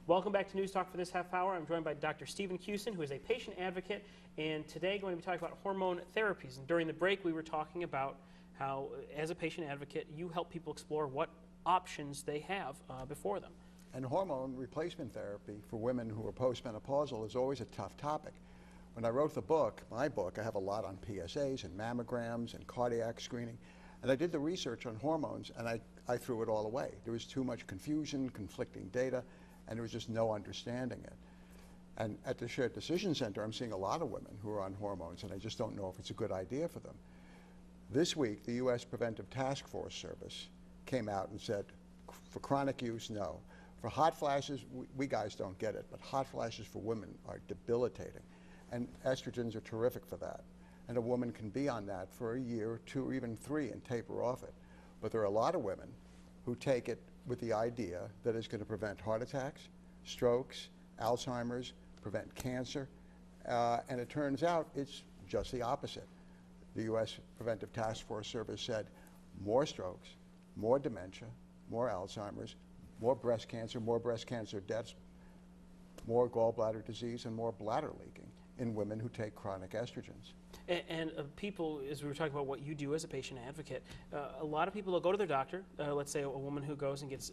Welcome back to News Talk for this half hour. I'm joined by Dr. Stephen Cusin, who is a patient advocate, and today going to be talking about hormone therapies. And during the break, we were talking about how, as a patient advocate, you help people explore what options they have before them. And hormone replacement therapy for women who are postmenopausal is always a tough topic. When I wrote the book, my book, I have a lot on PSAs and mammograms and cardiac screening. And I did the research on hormones, and I threw it all away. There was too much confusion, conflicting data, and there was just no understanding it. And at the Shared Decision Center, I'm seeing a lot of women who are on hormones, and I just don't know if it's a good idea for them. This week, the U.S. Preventive Task Force Service came out and said, for chronic use, no. For hot flashes, we guys don't get it, but hot flashes for women are debilitating. And estrogens are terrific for that. And a woman can be on that for a year, or 2, or even 3 and taper off it. But there are a lot of women who take it with the idea that it's going to prevent heart attacks, strokes, Alzheimer's, prevent cancer, and it turns out it's just the opposite. The U.S. Preventive Task Force Service said more strokes, more dementia, more Alzheimer's, more breast cancer deaths, more gallbladder disease, and more bladder leaking in women who take chronic estrogens. And people, as we were talking about what you do as a patient advocate, a lot of people will go to their doctor, let's say a woman who goes and gets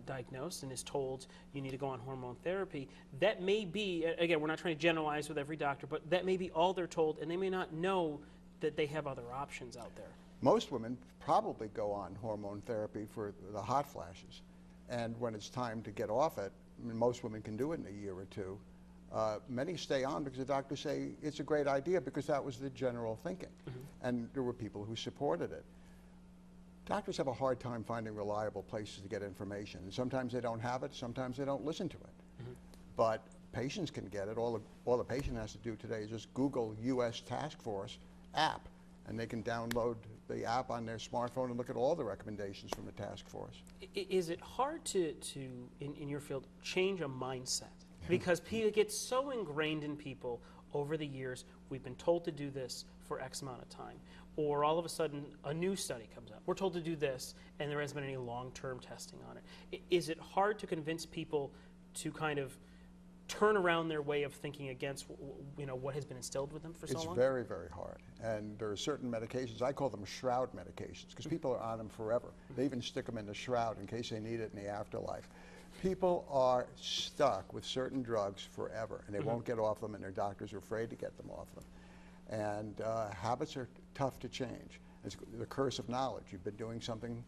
diagnosed and is told you need to go on hormone therapy. That may be, again, we're not trying to generalize with every doctor, but that may be all they're told, and they may not know that they have other options out there. Most women probably go on hormone therapy for the hot flashes. And when it's time to get off it, I mean, most women can do it in a year or 2. Many stay on because the doctors say it's a great idea because that was the general thinking. And there were people who supported it. Doctors have a hard time finding reliable places to get information. And sometimes they don't have it, sometimes they don't listen to it. But patients can get it. All the patient has to do today is just Google U.S. Task Force app, and they can download the app on their smartphone and look at all the recommendations from the task force. Is it hard to in your field, change a mindset? Because it gets so ingrained in people over the years, we've been told to do this for X amount of time. Or all of a sudden, a new study comes up. We're told to do this, and there hasn't been any long-term testing on it. Is it hard to convince people to kind of turn around their way of thinking against what has been instilled with them for so long? It's very, very hard. And there are certain medications, I call them shroud medications, because people are on them forever. They even stick them in the shroud in case they need it in the afterlife. People are stuck with certain drugs forever, and they won't get off them, and their doctors are afraid to get them off them. And habits are tough to change. It's the curse of knowledge. You've been doing something,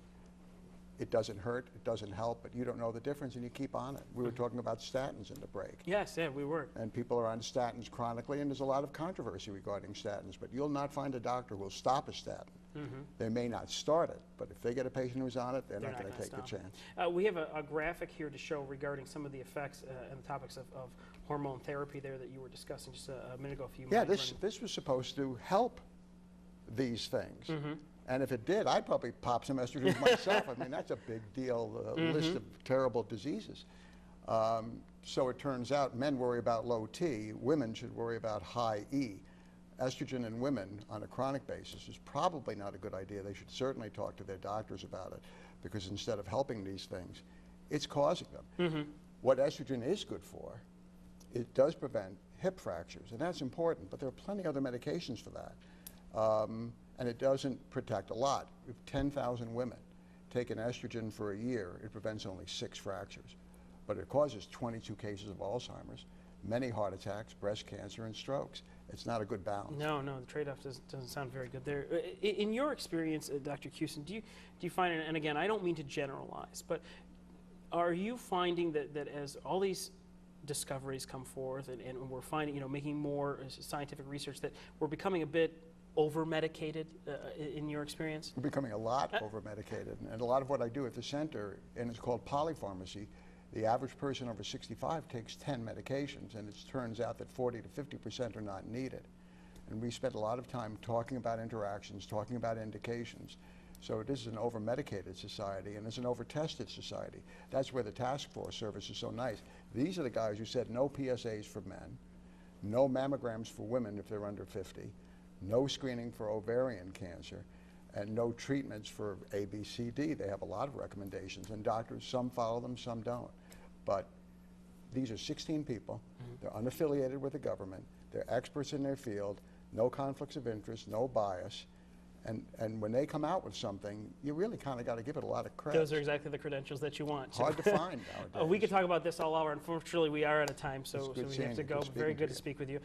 it doesn't hurt, it doesn't help, but you don't know the difference, and you keep on it. We were talking about statins in the break. Yes, yeah, we were. And people are on statins chronically, and there's a lot of controversy regarding statins, but you'll not find a doctor who will stop a statin. They may not start it, but if they get a patient who's on it, they're not going to take the chance. We have a graphic here to show regarding some of the effects and the topics of hormone therapy there that you were discussing just a minute ago. Yeah, this was supposed to help these things. And if it did, I'd probably pop some estrogens myself. I mean, that's a big deal, list of terrible diseases. So it turns out men worry about low T, women should worry about high E. Estrogen in women on a chronic basis is probably not a good idea. They should certainly talk to their doctors about it, because instead of helping these things, it's causing them. What estrogen is good for, it does prevent hip fractures, and that's important, but there are plenty of other medications for that. And it doesn't protect a lot. If 10,000 women take an estrogen for a year, it prevents only 6 fractures. But it causes 22 cases of Alzheimer's, many heart attacks, breast cancer, and strokes. It's not a good balance. No, the trade-off doesn't sound very good there. In your experience, Dr. Cusin, do you find, and again, I don't mean to generalize, but are you finding that as all these discoveries come forth and we're finding, making more scientific research, that we're becoming a bit over-medicated in your experience? We're becoming a lot over-medicated. And a lot of what I do at the center, and it's called polypharmacy, the average person over 65 takes 10 medications, and it turns out that 40 to 50% are not needed. And we spend a lot of time talking about interactions, talking about indications. So this is an over-medicated society, and it's an over-tested society. That's where the task force service is so nice. These are the guys who said no PSAs for men, no mammograms for women if they're under 50, no screening for ovarian cancer, and no treatments for A, B, C, D. They have a lot of recommendations, and doctors, some follow them, some don't. But these are 16 people. They're unaffiliated with the government. They're experts in their field, no conflicts of interest, no bias. And when they come out with something, you really kind of got to give it a lot of credit. Those are exactly the credentials that you want. Hard to find nowadays. We could talk about this all hour. Unfortunately, we are out of time, so we have to go. Very good to speak with you.